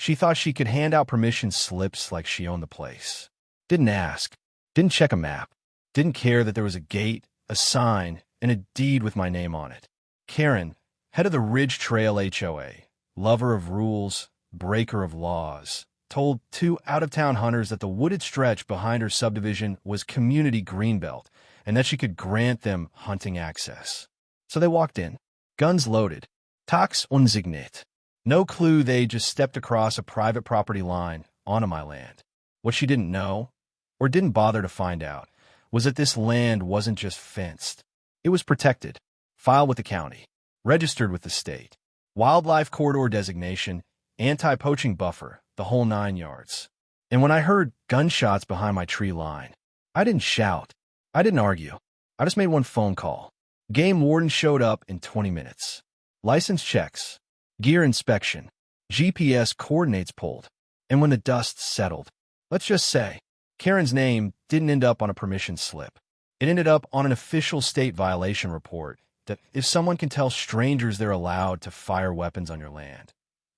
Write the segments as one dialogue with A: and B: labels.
A: She thought she could hand out permission slips like she owned the place. Didn't ask, didn't check a map, didn't care that there was a gate, a sign, and a deed with my name on it. Karen, head of the Ridge Trail HOA, lover of rules, breaker of laws, told two out-of-town hunters that the wooded stretch behind her subdivision was community greenbelt and that she could grant them hunting access. So they walked in, guns loaded, tax unsignet. No clue they just stepped across a private property line onto my land. What she didn't know, or didn't bother to find out, was that this land wasn't just fenced. It was protected, filed with the county, registered with the state, wildlife corridor designation, anti-poaching buffer, the whole 9 yards. And when I heard gunshots behind my tree line, I didn't shout. I didn't argue. I just made one phone call. Game warden showed up in 20 minutes. License checks, gear inspection, GPS coordinates pulled. And when the dust settled, let's just say, Karen's name didn't end up on a permission slip. It ended up on an official state violation report that if someone can tell strangers they're allowed to fire weapons on your land,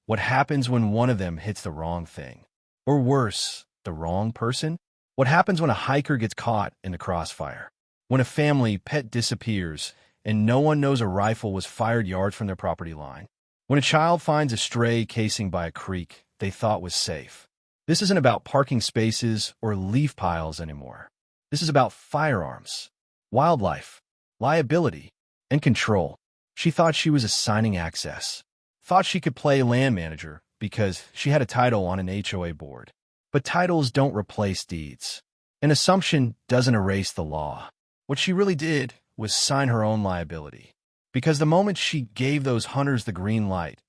A: what happens when one of them hits the wrong thing? Or worse, the wrong person? What happens when a hiker gets caught in the crossfire? When a family pet disappears and no one knows a rifle was fired yards from their property line? When a child finds a stray casing by a creek they thought was safe? This isn't about parking spaces or leaf piles anymore. This is about firearms, wildlife, liability, and control. She thought she was assigning access. Thought she could play land manager because she had a title on an HOA board. But titles don't replace deeds. An assumption doesn't erase the law. What she really did was sign her own liability. Because the moment she gave those hunters the green light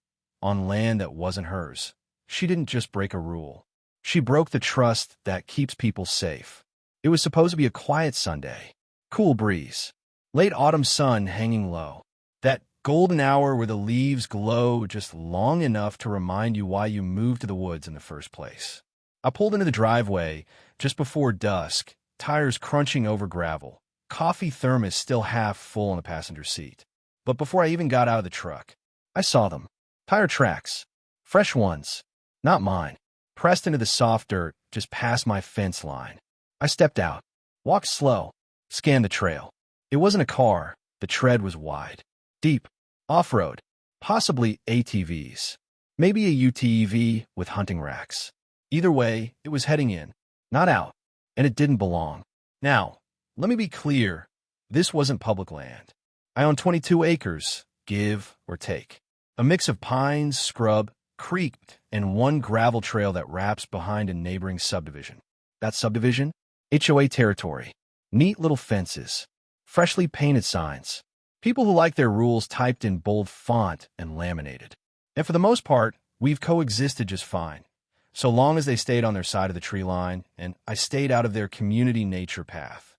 A: on land that wasn't hers, she didn't just break a rule. She broke the trust that keeps people safe. It was supposed to be a quiet Sunday. Cool breeze. Late autumn sun hanging low. That golden hour where the leaves glow just long enough to remind you why you moved to the woods in the first place. I pulled into the driveway just before dusk, tires crunching over gravel, coffee thermos still half full on the passenger seat. But before I even got out of the truck, I saw them. Tire tracks. Fresh ones. Not mine. Pressed into the soft dirt just past my fence line. I stepped out, walked slow, scanned the trail. It wasn't a car. The tread was wide, deep, off-road, possibly ATVs, maybe a UTV with hunting racks. Either way, it was heading in, not out, and it didn't belong. Now, let me be clear, this wasn't public land. I own 22 acres, give or take. A mix of pines, scrub, creek, and one gravel trail that wraps behind a neighboring subdivision. That subdivision? HOA territory. Neat little fences. Freshly painted signs. People who like their rules typed in bold font and laminated. And for the most part, we've coexisted just fine, so long as they stayed on their side of the tree line and I stayed out of their community nature path.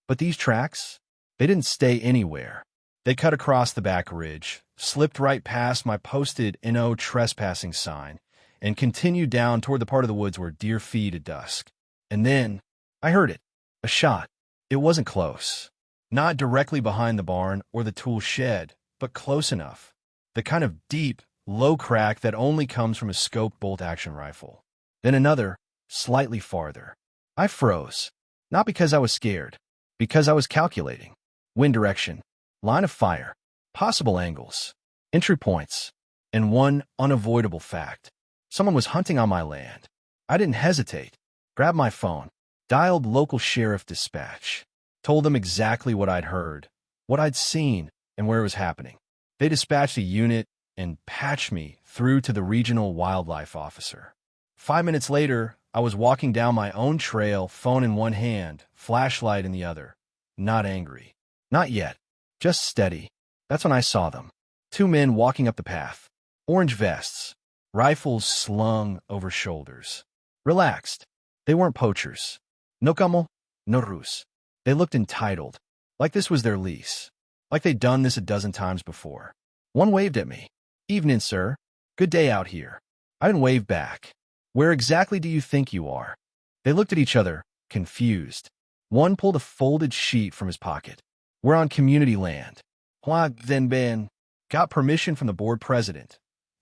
A: But these tracks, they didn't stay anywhere. They cut across the back ridge, slipped right past my posted "No trespassing" sign, and continued down toward the part of the woods where deer feed at dusk. And then, I heard it. A shot. It wasn't close. Not directly behind the barn or the tool shed, but close enough. The kind of deep, low crack that only comes from a scoped bolt-action rifle. Then another, slightly farther. I froze. Not because I was scared. Because I was calculating. Wind direction. Line of fire. Possible angles. Entry points. And one unavoidable fact. Someone was hunting on my land. I didn't hesitate. Grabbed my phone. Dialed local sheriff dispatch. Told them exactly what I'd heard, what I'd seen, and where it was happening. They dispatched a unit and patched me through to the regional wildlife officer. 5 minutes later, I was walking down my own trail, phone in one hand, flashlight in the other. Not angry. Not yet. Just steady. That's when I saw them. 2 men walking up the path. Orange vests. Rifles slung over shoulders. Relaxed. They weren't poachers. No camo, no rus. They looked entitled, like this was their lease, like they'd done this a dozen times before. One waved at me. "Evening, sir. Good day out here." I didn't wave back. "Where exactly do you think you are?" They looked at each other, confused. One pulled a folded sheet from his pocket. "We're on community land." "Then Ben got permission from the board president."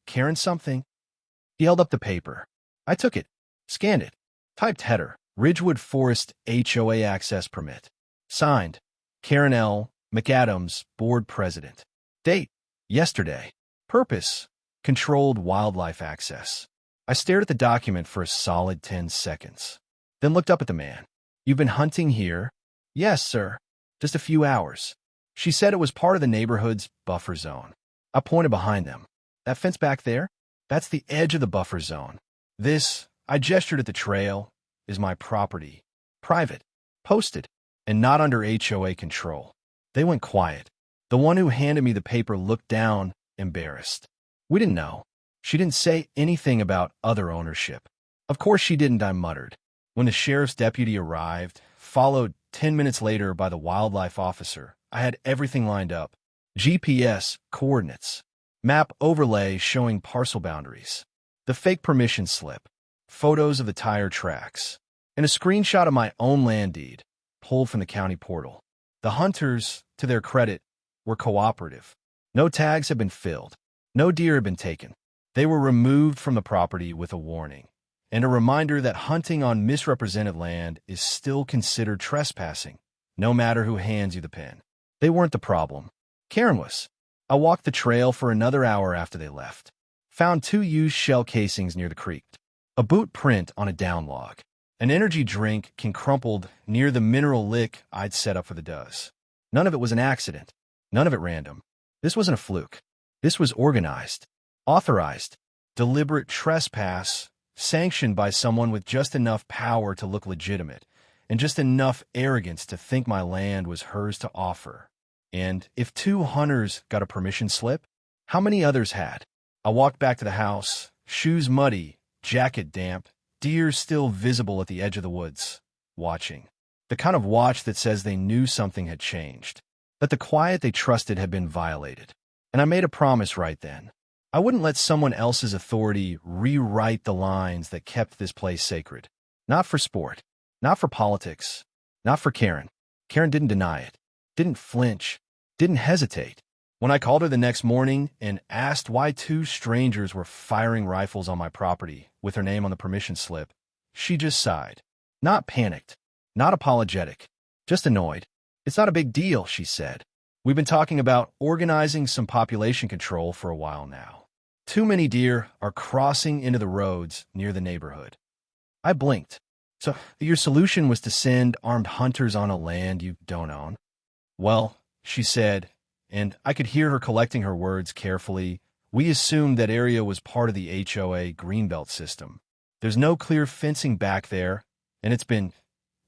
A: "Karen something?" He held up the paper. I took it, scanned it, typed header, Ridgewood Forest HOA access permit. Signed, Karen L. McAdams, board president. Date, yesterday. Purpose, controlled wildlife access. I stared at the document for a solid 10 seconds, then looked up at the man. You've been hunting here? Yes, sir. Just a few hours. She said it was part of the neighborhood's buffer zone. I pointed behind them. That fence back there? That's the edge of the buffer zone. This, I gestured at the trail, is my property. Private, posted, and not under HOA control. They went quiet. The one who handed me the paper looked down, embarrassed. We didn't know. She didn't say anything about other ownership. Of course she didn't, I muttered. When the sheriff's deputy arrived, followed 10 minutes later by the wildlife officer, I had everything lined up. GPS, coordinates, map overlay showing parcel boundaries, the fake permission slip, photos of the tire tracks, and a screenshot of my own land deed, pulled from the county portal. The hunters, to their credit, were cooperative. No tags had been filled. No deer had been taken. They were removed from the property with a warning, and a reminder that hunting on misrepresented land is still considered trespassing, no matter who hands you the pen. They weren't the problem. Karen was. I walked the trail for another hour after they left. Found 2 used shell casings near the creek, a boot print on a down log, an energy drink crumpled near the mineral lick I'd set up for the does. None of it was an accident. None of it random. This wasn't a fluke. This was organized, authorized, deliberate trespass, sanctioned by someone with just enough power to look legitimate, and just enough arrogance to think my land was hers to offer. And if 2 hunters got a permission slip, how many others had? I walked back to the house, shoes muddy, jacket damp, deer still visible at the edge of the woods, watching. The kind of watch that says they knew something had changed, that the quiet they trusted had been violated. And I made a promise right then. I wouldn't let someone else's authority rewrite the lines that kept this place sacred. Not for sport, not for politics, not for Karen. Karen didn't deny it, didn't flinch, didn't hesitate. When I called her the next morning and asked why 2 strangers were firing rifles on my property with her name on the permission slip, she just sighed. Not panicked, not apologetic, just annoyed. It's not a big deal, she said. We've been talking about organizing some population control for a while now. Too many deer are crossing into the roads near the neighborhood. I blinked. So your solution was to send armed hunters on a land you don't own? Well, she said, and I could hear her collecting her words carefully, we assumed that area was part of the HOA Greenbelt system. There's no clear fencing back there, and it's been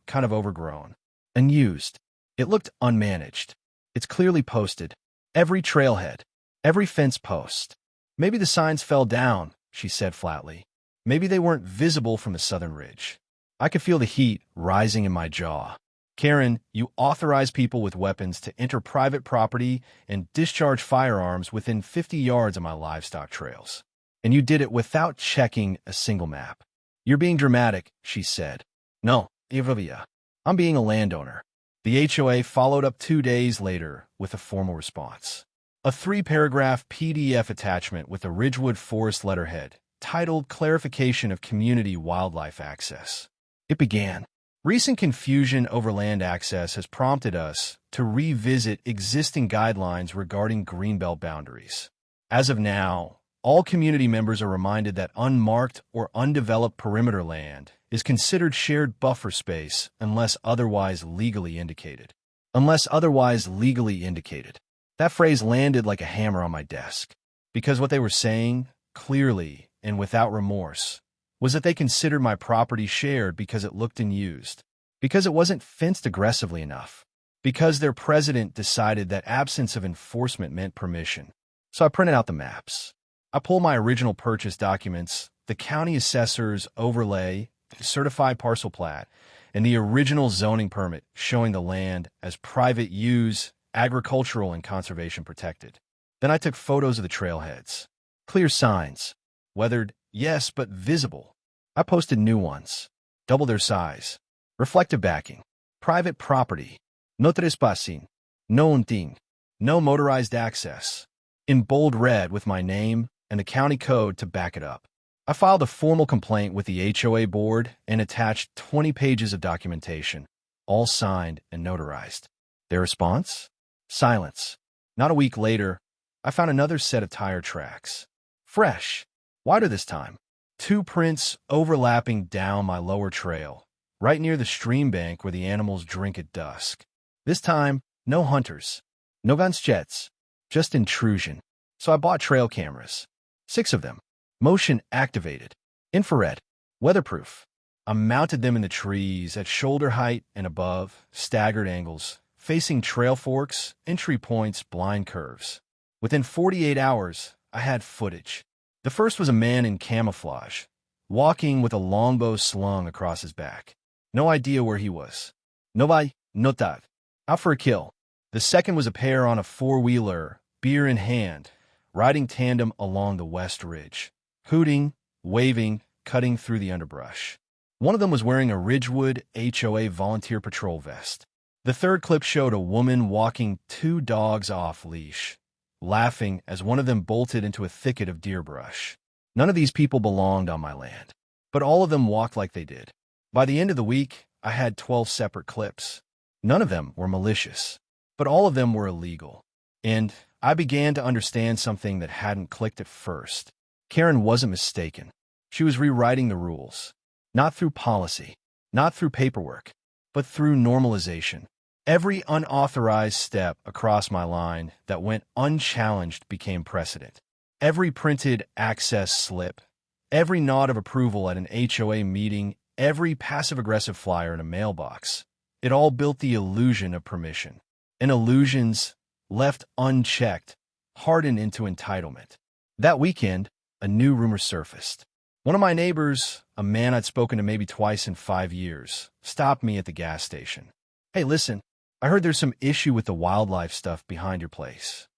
A: kind of overgrown, unused. It looked unmanaged. It's clearly posted. Every trailhead, every fence post. Maybe the signs fell down, she said flatly. Maybe they weren't visible from the southern ridge. I could feel the heat rising in my jaw. Karen, you authorize people with weapons to enter private property and discharge firearms within 50 yards of my livestock trails. And you did it without checking a single map. You're being dramatic, she said. No, Ivovia. I'm being a landowner. The HOA followed up 2 days later with a formal response. A 3-paragraph PDF attachment with a Ridgewood Forest letterhead titled Clarification of Community Wildlife Access. It began. Recent confusion over land access has prompted us to revisit existing guidelines regarding greenbelt boundaries. As of now, all community members are reminded that unmarked or undeveloped perimeter land is considered shared buffer space unless otherwise legally indicated. Unless otherwise legally indicated. That phrase landed like a hammer on my desk, because what they were saying, clearly and without remorse, was that they considered my property shared because it looked unused, because it wasn't fenced aggressively enough, because their president decided that absence of enforcement meant permission. So I printed out the maps. I pulled my original purchase documents, the county assessor's overlay, certified parcel plat, and the original zoning permit showing the land as private use, agricultural, and conservation protected. Then I took photos of the trailheads. Clear signs. Weathered, yes, but visible. I posted new ones. Double their size. Reflective backing. Private property. No trespassing. No hunting. No motorized access. In bold red with my name and the county code to back it up. I filed a formal complaint with the HOA board and attached 20 pages of documentation, all signed and notarized. Their response? Silence. Not a week later, I found another set of tire tracks. Fresh. Wider this time. 2 prints overlapping down my lower trail, right near the stream bank where the animals drink at dusk. This time, no hunters. No gunsjets. Just intrusion. So I bought trail cameras. 6 of them. Motion activated. Infrared. Weatherproof. I mounted them in the trees at shoulder height and above, staggered angles, facing trail forks, entry points, blind curves. Within 48 hours, I had footage. The first was a man in camouflage, walking with a longbow slung across his back. No idea where he was. Nobody notad. Out for a kill. The second was a pair on a 4-wheeler, beer in hand, riding tandem along the west ridge, hooting, waving, cutting through the underbrush. One of them was wearing a Ridgewood HOA volunteer patrol vest. The third clip showed a woman walking 2 dogs off leash, laughing as one of them bolted into a thicket of deer brush. None of these people belonged on my land, but all of them walked like they did. By the end of the week, I had 12 separate clips. None of them were malicious, but all of them were illegal. And I began to understand something that hadn't clicked at first. Karen wasn't mistaken. She was rewriting the rules, not through policy, not through paperwork, but through normalization. Every unauthorized step across my line that went unchallenged became precedent. Every printed access slip, every nod of approval at an HOA meeting, every passive-aggressive flyer in a mailbox, it all built the illusion of permission. And illusions, left unchecked, hardened into entitlement. That weekend, a new rumor surfaced. One of my neighbors, a man I'd spoken to maybe twice in 5 years, stopped me at the gas station. "Hey, listen, I heard there's some issue with the wildlife stuff behind your place."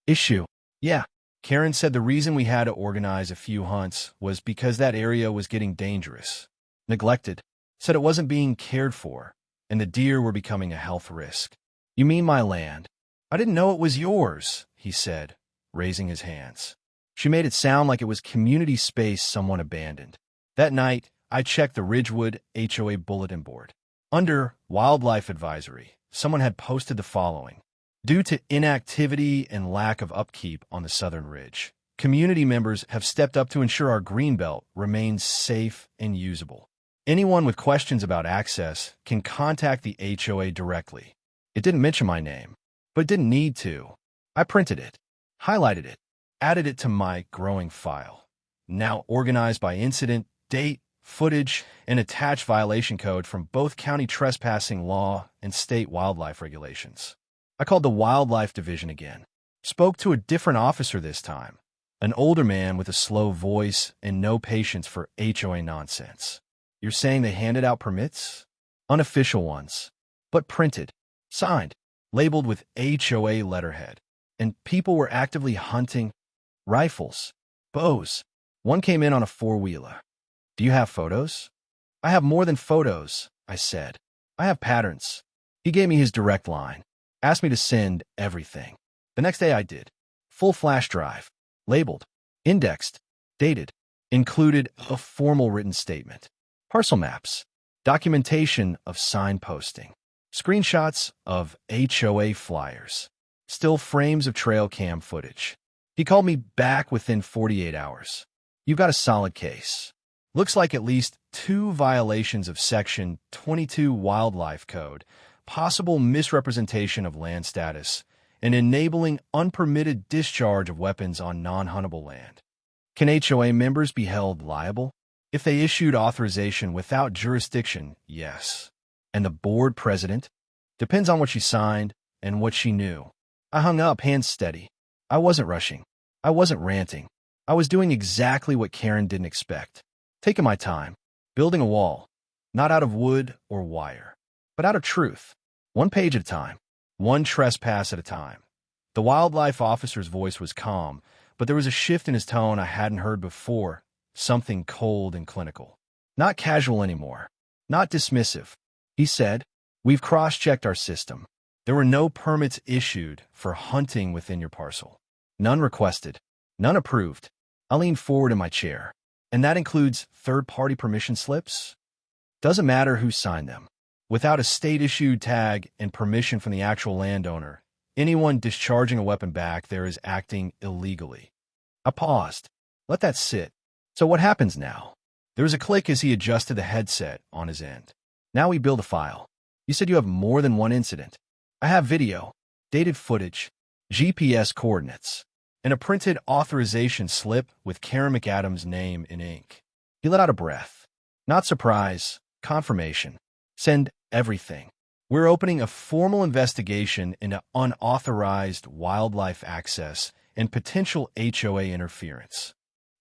A: "Issue?" "Yeah." Karen said the reason we had to organize a few hunts was because that area was getting dangerous. Neglected. Said it wasn't being cared for, and the deer were becoming a health risk. "You mean my land?" "I didn't know it was yours," he said, raising his hands. She made it sound like it was community space someone abandoned. That night, I checked the Ridgewood HOA bulletin board. Under Wildlife Advisory, someone had posted the following. Due to inactivity and lack of upkeep on the southern ridge, community members have stepped up to ensure our greenbelt remains safe and usable. Anyone with questions about access can contact the HOA directly. It didn't mention my name, but it didn't need to. I printed it, highlighted it, added it to my growing file, now organized by incident, date, footage, and attached violation code from both county trespassing law and state wildlife regulations. I called the Wildlife Division again. Spoke to a different officer this time, an older man with a slow voice and no patience for HOA nonsense. "You're saying they handed out permits?" "Unofficial ones, but printed, signed, labeled with HOA letterhead. And people were actively hunting rifles, bows. One came in on a 4-wheeler. "Do you have photos?" "I have more than photos," I said. "I have patterns." He gave me his direct line, asked me to send everything. The next day I did. Full flash drive, labeled, indexed, dated, included a formal written statement, parcel maps, documentation of sign posting, screenshots of HOA flyers, still frames of trail cam footage. He called me back within 48 hours. "You've got a solid case. Looks like at least 2 violations of Section 22 Wildlife Code, possible misrepresentation of land status, and enabling unpermitted discharge of weapons on non-huntable land. Can HOA members be held liable? If they issued authorization without jurisdiction, yes. And the board president? Depends on what she signed and what she knew." I hung up, hands steady. I wasn't rushing. I wasn't ranting. I was doing exactly what Karen didn't expect. Taking my time. Building a wall. Not out of wood or wire, but out of truth. 1 page at a time. 1 trespass at a time. The wildlife officer's voice was calm, but there was a shift in his tone I hadn't heard before, something cold and clinical. Not casual anymore. Not dismissive. He said, "We've cross-checked our system. There were no permits issued for hunting within your parcel. None requested. None approved." I leaned forward in my chair. And that includes third-party permission slips? Doesn't matter who signed them. Without a state-issued tag and permission from the actual landowner, anyone discharging a weapon back there is acting illegally. I paused. Let that sit. So what happens now? There was a click as he adjusted the headset on his end. Now we build a file. You said you have more than one incident. I have video, dated footage, GPS coordinates, and a printed authorization slip with Karen McAdams' name in ink. He let out a breath. Not surprise, confirmation. Send everything. We're opening a formal investigation into unauthorized wildlife access and potential HOA interference.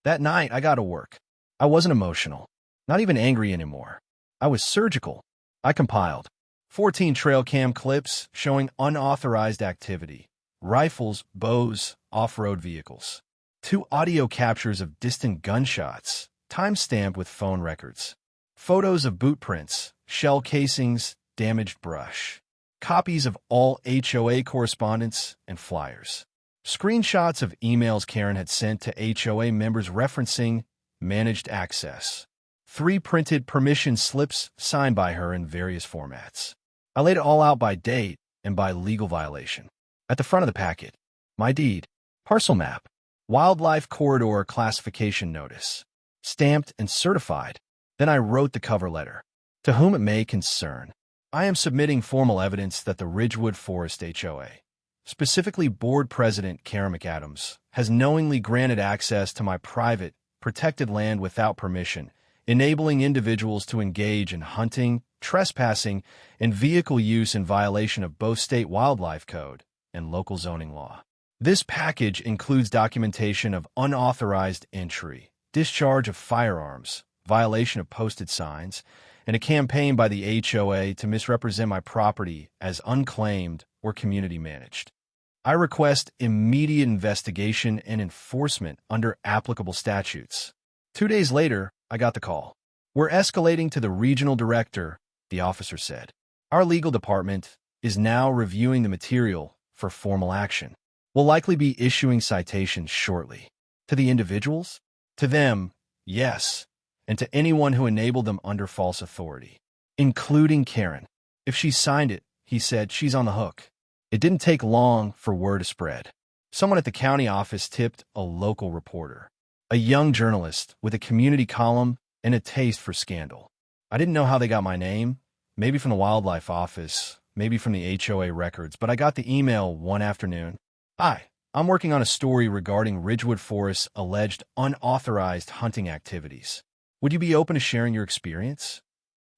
A: That night, I got to work. I wasn't emotional, not even angry anymore. I was surgical. I compiled 14 trail cam clips showing unauthorized activity, rifles, bows, off-road vehicles, 2 audio captures of distant gunshots, time-stamped with phone records, photos of boot prints, shell casings, damaged brush, copies of all HOA correspondence and flyers, screenshots of emails Karen had sent to HOA members referencing managed access, 3 printed permission slips signed by her in various formats. I laid it all out by date and by legal violation. At the front of the packet, my deed, parcel map, wildlife corridor classification notice, stamped and certified. Then I wrote the cover letter. To whom it may concern, I am submitting formal evidence that the Ridgewood Forest HOA, specifically Board President Karen McAdams, has knowingly granted access to my private, protected land without permission, enabling individuals to engage in hunting, trespassing, and vehicle use in violation of both state wildlife code and local zoning law. This package includes documentation of unauthorized entry, discharge of firearms, violation of posted signs, and a campaign by the HOA to misrepresent my property as unclaimed or community managed. I request immediate investigation and enforcement under applicable statutes. 2 days later, I got the call. We're escalating to the regional director, the officer said. Our legal department is now reviewing the material for formal action. We'll likely be issuing citations shortly. To the individuals? To them, yes, and to anyone who enabled them under false authority, including Karen. If she signed it, he said, she's on the hook. It didn't take long for word to spread. Someone at the county office tipped a local reporter, a young journalist with a community column and a taste for scandal. I didn't know how they got my name, maybe from the wildlife office, maybe from the HOA records, but I got the email one afternoon. Hi, I'm working on a story regarding Ridgewood Forest's alleged unauthorized hunting activities. Would you be open to sharing your experience?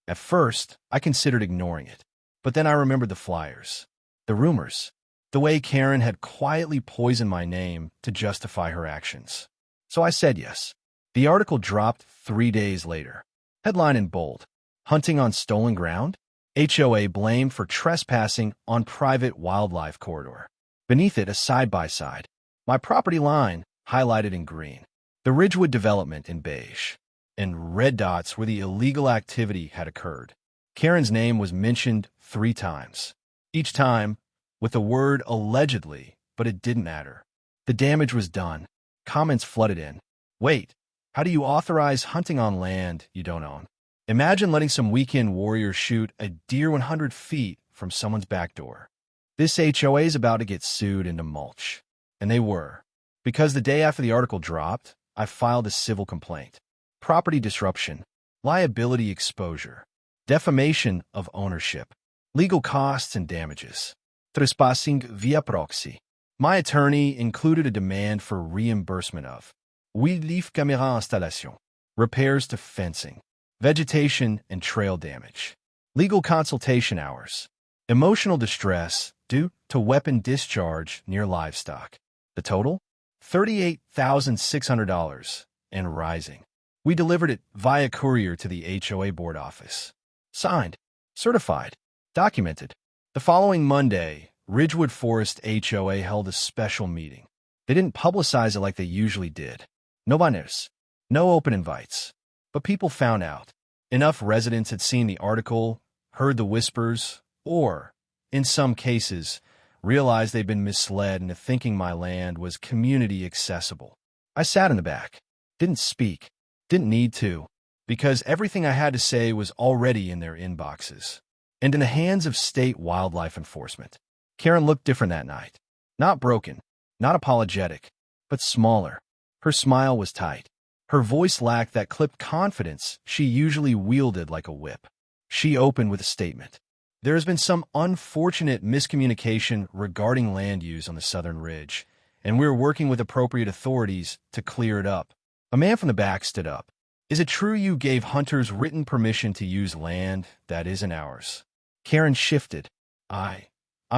A: At first, I considered ignoring it, but then I remembered the flyers, the rumors, the way Karen had quietly poisoned my name to justify her actions. So I said yes. The article dropped 3 days later. Headline in bold: Hunting on Stolen Ground? HOA blamed for trespassing on private wildlife corridor. Beneath it, a side-by-side. My property line, highlighted in green. The Ridgewood development in beige. And red dots where the illegal activity had occurred. Karen's name was mentioned 3 times. Each time, with the word allegedly, but it didn't matter. The damage was done. Comments flooded in. Wait, how do you authorize hunting on land you don't own? Imagine letting some weekend warrior shoot a deer 100 feet from someone's back door. This HOA is about to get sued into mulch. And they were. Because the day after the article dropped, I filed a civil complaint. Property disruption, liability exposure, defamation of ownership, legal costs and damages, trespassing via proxy. My attorney included a demand for reimbursement of wildlife camera installation, repairs to fencing, vegetation and trail damage, legal consultation hours, emotional distress due to weapon discharge near livestock. The total? $38,600 and rising. We delivered it via courier to the HOA board office. Signed, certified, documented. The following Monday, Ridgewood Forest HOA held a special meeting. They didn't publicize it like they usually did. No banners, no open invites. But people found out. Enough residents had seen the article, heard the whispers, or, in some cases, realized they'd been misled into thinking my land was community accessible. I sat in the back, didn't speak. Didn't need to, because everything I had to say was already in their inboxes and in the hands of state wildlife enforcement. Karen looked different that night. Not broken, not apologetic, but smaller. Her smile was tight. Her voice lacked that clipped confidence she usually wielded like a whip. She opened with a statement. There has been some unfortunate miscommunication regarding land use on the Southern Ridge, and we're working with appropriate authorities to clear it up. A man from the back stood up. Is it true you gave hunters written permission to use land that isn't ours? Karen shifted. I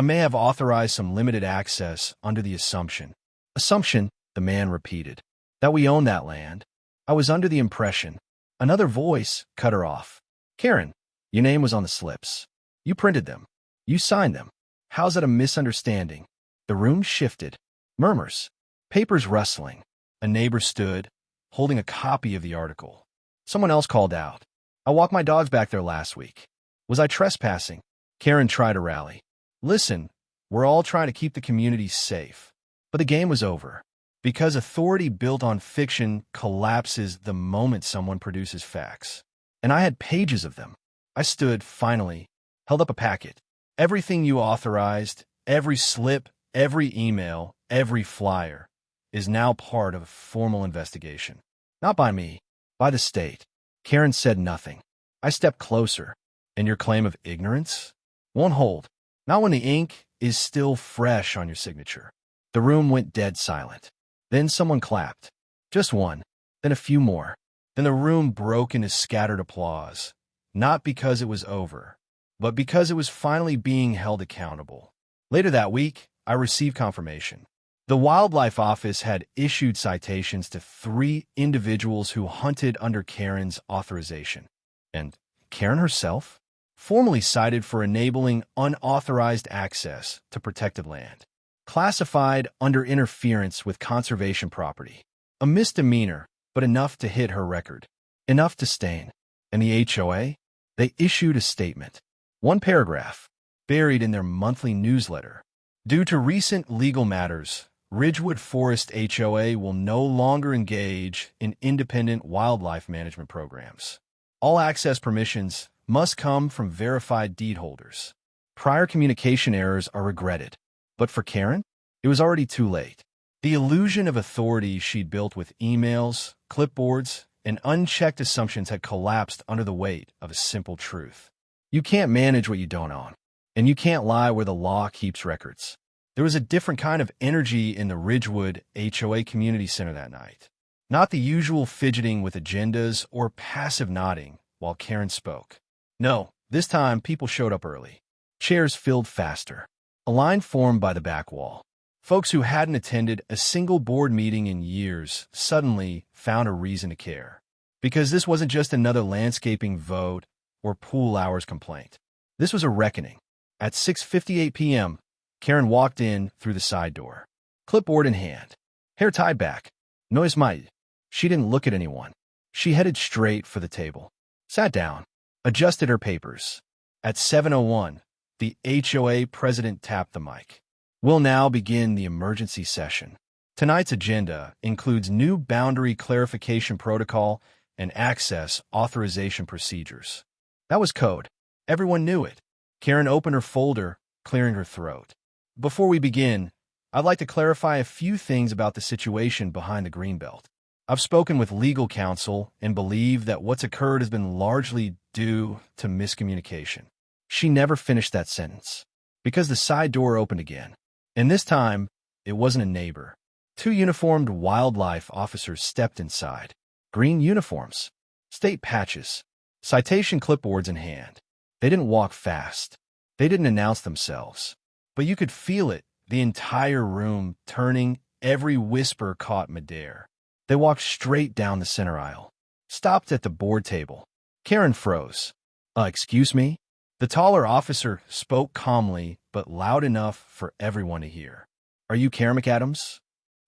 A: may have authorized some limited access under the assumption. Assumption, the man repeated, that we own that land. I was under the impression. Another voice cut her off. Karen, your name was on the slips. You printed them. You signed them. How's that a misunderstanding? The room shifted. Murmurs. Papers rustling. A neighbor stood, holding a copy of the article. Someone else called out. I walked my dogs back there last week. Was I trespassing? Karen tried to rally. Listen, we're all trying to keep the community safe. But the game was over. Because authority built on fiction collapses the moment someone produces facts. And I had pages of them. I stood, finally, held up a packet. Everything you authorized, every slip, every email, every flyer, is now part of a formal investigation. Not by me, by the state. Karen said nothing. I stepped closer. And your claim of ignorance? Won't hold. Not when the ink is still fresh on your signature. The room went dead silent. Then someone clapped. Just one. Then a few more. Then the room broke into scattered applause. Not because it was over, but because it was finally being held accountable. Later that week, I received confirmation. The Wildlife Office had issued citations to 3 individuals who hunted under Karen's authorization. And Karen herself? Formally cited for enabling unauthorized access to protected land. Classified under interference with conservation property. A misdemeanor, but enough to hit her record. Enough to stain. And the HOA? They issued a statement. 1 paragraph, buried in their monthly newsletter. Due to recent legal matters, Ridgewood Forest HOA will no longer engage in independent wildlife management programs. All access permissions must come from verified deed holders. Prior communication errors are regretted. But for Karen, it was already too late. The illusion of authority she'd built with emails, clipboards, and unchecked assumptions had collapsed under the weight of a simple truth. You can't manage what you don't own, and you can't lie where the law keeps records. There was a different kind of energy in the Ridgewood HOA Community Center that night. Not the usual fidgeting with agendas or passive nodding while Karen spoke. No, this time people showed up early. Chairs filled faster. A line formed by the back wall. Folks who hadn't attended a single board meeting in years suddenly found a reason to care. Because this wasn't just another landscaping vote or pool hours complaint. This was a reckoning. At 6:58 p.m., Karen walked in through the side door. Clipboard in hand. Hair tied back. Noise might. She didn't look at anyone. She headed straight for the table. Sat down. Adjusted her papers. At 7:01, the HOA president tapped the mic. We'll now begin the emergency session. Tonight's agenda includes new boundary clarification protocol and access authorization procedures. That was code. Everyone knew it. Karen opened her folder, clearing her throat. Before we begin, I'd like to clarify a few things about the situation behind the Greenbelt. I've spoken with legal counsel and believe that what's occurred has been largely due to miscommunication. She never finished that sentence, because the side door opened again. And this time, it wasn't a neighbor. 2 uniformed wildlife officers stepped inside. Green uniforms, state patches, citation clipboards in hand. They didn't walk fast. They didn't announce themselves. But you could feel it, the entire room turning, every whisper caught midair. They walked straight down the center aisle, stopped at the board table. Karen froze. Excuse me? The taller officer spoke calmly, but loud enough for everyone to hear. Are you Karen McAdams?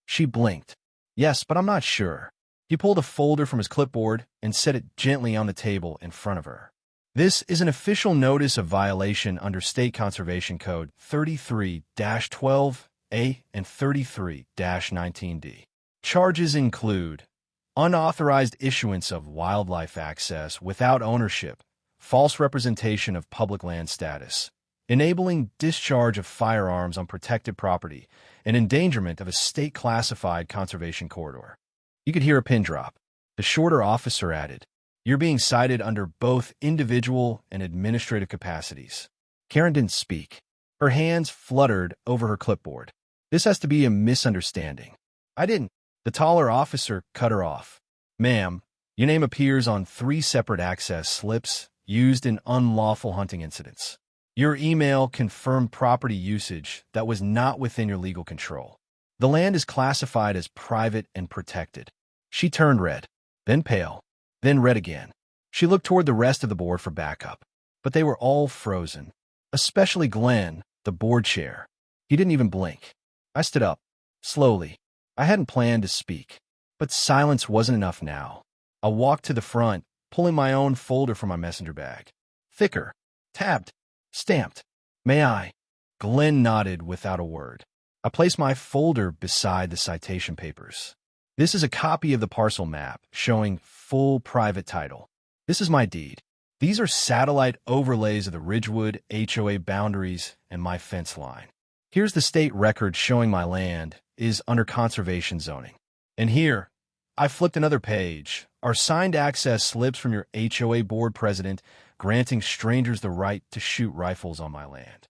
A: She blinked. Yes, but I'm not sure. He pulled a folder from his clipboard and set it gently on the table in front of her. This is an official notice of violation under State Conservation Code 33-12A and 33-19D. Charges include unauthorized issuance of wildlife access without ownership, false representation of public land status, enabling discharge of firearms on protected property, and endangerment of a state-classified conservation corridor. You could hear a pin drop. The shorter officer added, "You're being cited under both individual and administrative capacities." Karen didn't speak. Her hands fluttered over her clipboard. "This has to be a misunderstanding." "I didn't." The taller officer cut her off. "Ma'am, your name appears on 3 separate access slips used in unlawful hunting incidents. Your email confirmed property usage that was not within your legal control. The land is classified as private and protected." She turned red, then pale, then red again. She looked toward the rest of the board for backup, but they were all frozen, especially Glenn, the board chair. He didn't even blink. I stood up, slowly. I hadn't planned to speak, but silence wasn't enough now. I walked to the front, pulling my own folder from my messenger bag. Thicker, tabbed, stamped. "May I?" Glenn nodded without a word. I placed my folder beside the citation papers. "This is a copy of the parcel map showing full private title. This is my deed. These are satellite overlays of the Ridgewood HOA boundaries and my fence line. Here's the state record showing my land is under conservation zoning. And here, I flipped another page, are signed access slips from your HOA board president granting strangers the right to shoot rifles on my land."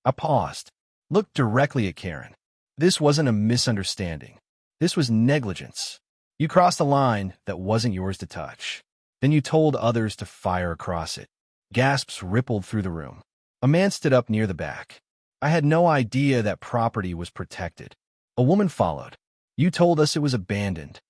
A: I paused, looked directly at Karen. This wasn't a misunderstanding. This was negligence. You crossed a line that wasn't yours to touch. Then you told others to fire across it. Gasps rippled through the room. A man stood up near the back. "I had no idea that property was protected." A woman followed. "You told us it was abandoned."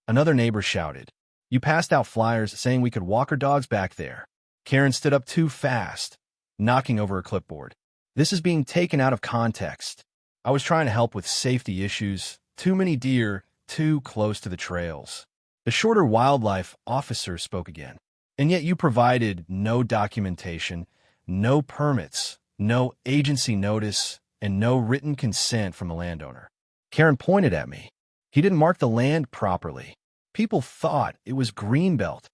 A: Another neighbor shouted. "You passed out flyers saying we could walk our dogs back there." Karen stood up too fast, knocking over her clipboard. "This is being taken out of context. I was trying to help with safety issues. Too many deer, too close to the trails." The shorter wildlife officer spoke again. "And yet you provided no documentation, no permits, no agency notice, and no written consent from the landowner." Karen pointed at me. "He didn't mark the land properly. People thought it was greenbelt."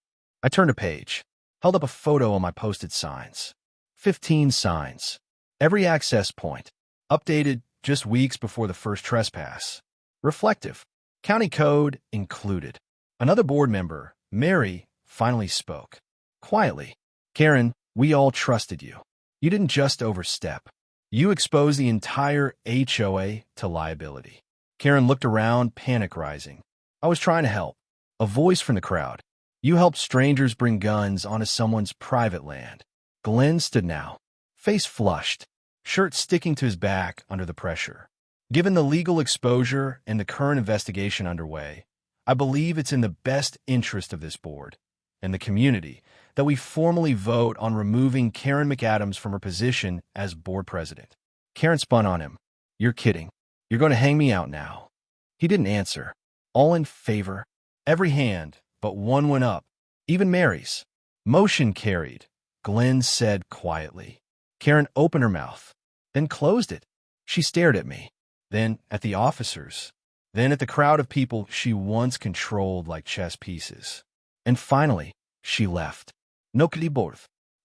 A: I turned a page, held up a photo on my posted signs. 15 signs. Every access point. Updated just weeks before the first trespass. Reflective. County code included. Another board member, Mary, finally spoke. Quietly. "Karen, we all trusted you. You didn't just overstep. You exposed the entire HOA to liability." Karen looked around, panic rising. "I was trying to help." A voice from the crowd. "You helped strangers bring guns onto someone's private land." Glenn stood now, face flushed, shirt sticking to his back under the pressure. "Given the legal exposure and the current investigation underway, I believe it's in the best interest of this board and the community that we formally vote on removing Karen McAdams from her position as board president." Karen spun on him. "You're kidding. You're going to hang me out now." He didn't answer. All in favor. Every hand but one went up, even Mary's. "Motion carried," Glenn said quietly. Karen opened her mouth, then closed it. She stared at me, then at the officers, then at the crowd of people she once controlled like chess pieces. And finally, she left. No clipboard,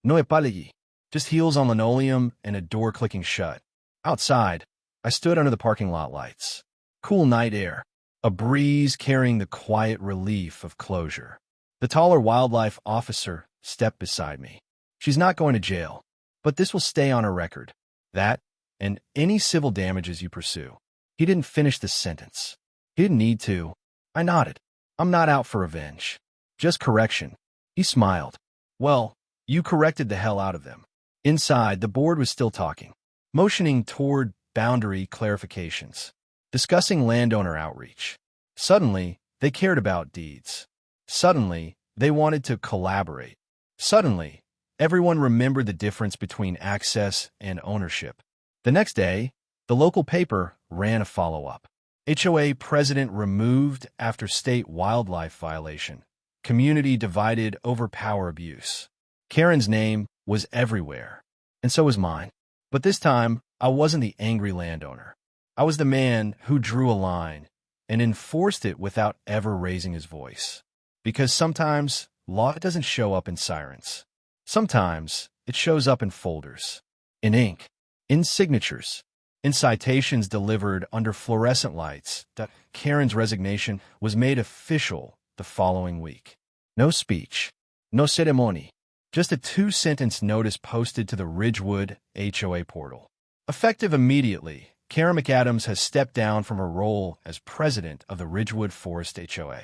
A: no apology, just heels on linoleum and a door clicking shut. Outside, I stood under the parking lot lights. Cool night air, a breeze carrying the quiet relief of closure. The taller wildlife officer stepped beside me. "She's not going to jail, but this will stay on her record. That, and any civil damages you pursue." He didn't finish the sentence. He didn't need to. I nodded. "I'm not out for revenge. Just correction." He smiled. "Well, you corrected the hell out of them." Inside, the board was still talking, motioning toward boundary clarifications, discussing landowner outreach. Suddenly, they cared about deeds. Suddenly, they wanted to collaborate. Suddenly, everyone remembered the difference between access and ownership. The next day, the local paper ran a follow-up. HOA president removed after state wildlife violation. Community divided over power abuse. Karen's name was everywhere, and so was mine. But this time, I wasn't the angry landowner. I was the man who drew a line and enforced it without ever raising his voice. Because sometimes law doesn't show up in sirens. Sometimes it shows up in folders, in ink, in signatures, in citations delivered under fluorescent lights. Karen's resignation was made official the following week. No speech, no ceremony, just a 2-sentence notice posted to the Ridgewood HOA portal. Effective immediately, Karen McAdams has stepped down from her role as president of the Ridgewood Forest HOA.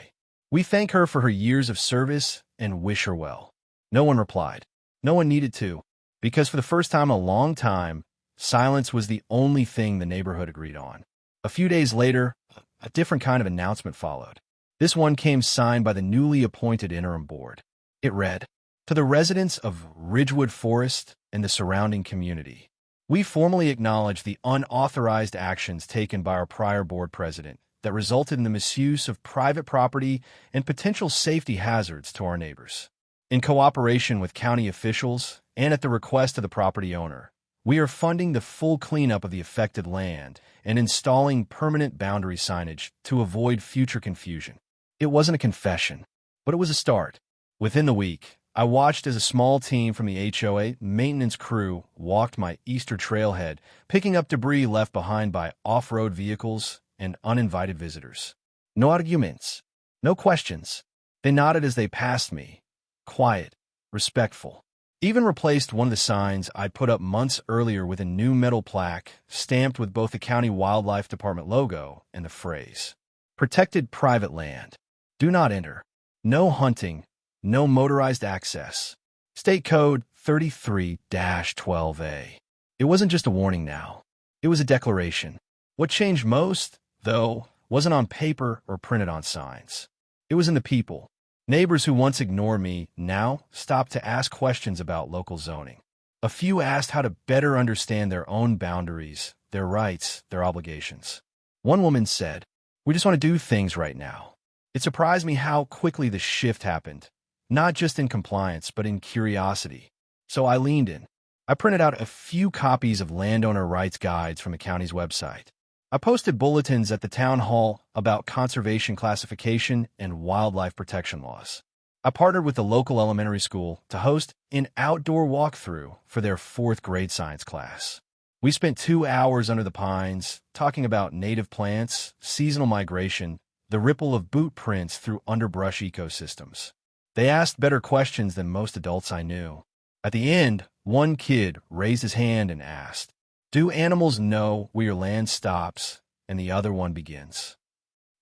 A: We thank her for her years of service and wish her well. No one replied. No one needed to, because for the first time in a long time, silence was the only thing the neighborhood agreed on. A few days later, a different kind of announcement followed. This one came signed by the newly appointed interim board. It read, "To the residents of Ridgewood Forest and the surrounding community, we formally acknowledge the unauthorized actions taken by our prior board president that resulted in the misuse of private property and potential safety hazards to our neighbors. In cooperation with county officials and at the request of the property owner, we are funding the full cleanup of the affected land and installing permanent boundary signage to avoid future confusion." It wasn't a confession, but it was a start. Within the week, I watched as a small team from the HOA maintenance crew walked my Easter trailhead, picking up debris left behind by off-road vehicles and uninvited visitors. No arguments, no questions. They nodded as they passed me, quiet, respectful. Even replaced one of the signs I'd put up months earlier with a new metal plaque stamped with both the county wildlife department logo and the phrase, "Protected private land. Do not enter. No hunting. No motorized access. State Code 33-12A. It wasn't just a warning now. It was a declaration. What changed most, though, wasn't on paper or printed on signs. It was in the people. Neighbors who once ignored me now stopped to ask questions about local zoning. A few asked how to better understand their own boundaries, their rights, their obligations. One woman said, "We just want to do things right now." It surprised me how quickly the shift happened. Not just in compliance, but in curiosity. So I leaned in. I printed out a few copies of landowner rights guides from the county's website. I posted bulletins at the town hall about conservation classification and wildlife protection laws. I partnered with the local elementary school to host an outdoor walkthrough for their 4th grade science class. We spent 2 hours under the pines talking about native plants, seasonal migration, the ripple of boot prints through underbrush ecosystems. They asked better questions than most adults I knew. At the end, one kid raised his hand and asked, "Do animals know where your land stops and the other one begins?"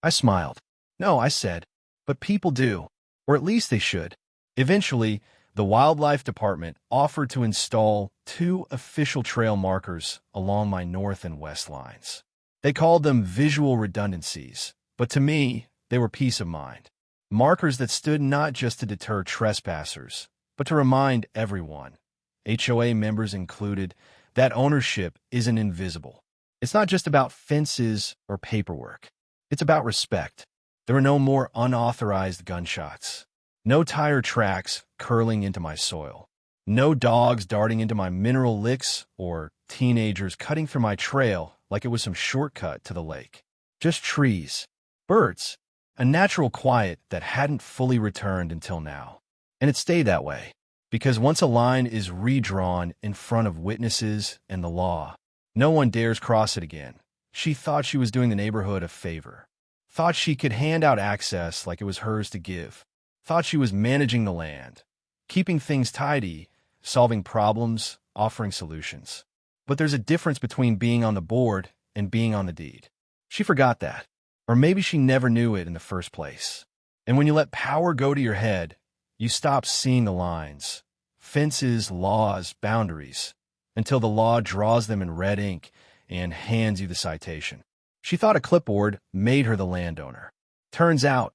A: I smiled. "No," I said, "but people do, or at least they should." Eventually, the wildlife department offered to install 2 official trail markers along my north and west lines. They called them visual redundancies, but to me, they were peace of mind. Markers that stood not just to deter trespassers, but to remind everyone, HOA members included, that ownership isn't invisible. It's not just about fences or paperwork. It's about respect. There are no more unauthorized gunshots. No tire tracks curling into my soil. No dogs darting into my mineral licks or teenagers cutting through my trail like it was some shortcut to the lake. Just trees, birds, a natural quiet that hadn't fully returned until now. And it stayed that way, because once a line is redrawn in front of witnesses and the law, no one dares cross it again. She thought she was doing the neighborhood a favor. Thought she could hand out access like it was hers to give. Thought she was managing the land, keeping things tidy, solving problems, offering solutions. But there's a difference between being on the board and being on the deed. She forgot that. Or maybe she never knew it in the first place. And when you let power go to your head, you stop seeing the lines, fences, laws, boundaries, until the law draws them in red ink and hands you the citation. She thought a clipboard made her the landowner. Turns out,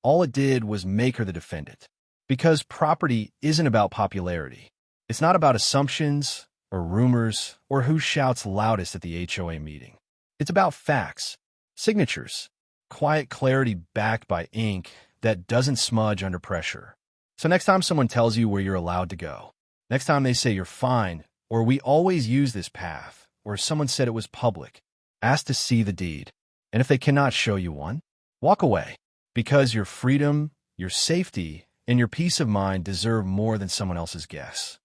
A: all it did was make her the defendant. Because property isn't about popularity. It's not about assumptions or rumors or who shouts loudest at the HOA meeting. It's about facts, signatures, quiet clarity backed by ink that doesn't smudge under pressure. So next time someone tells you where you're allowed to go, next time they say you're fine, or we always use this path, or someone said it was public, ask to see the deed. And if they cannot show you one, walk away, because your freedom Your safety and your peace of mind deserve more than someone else's guess.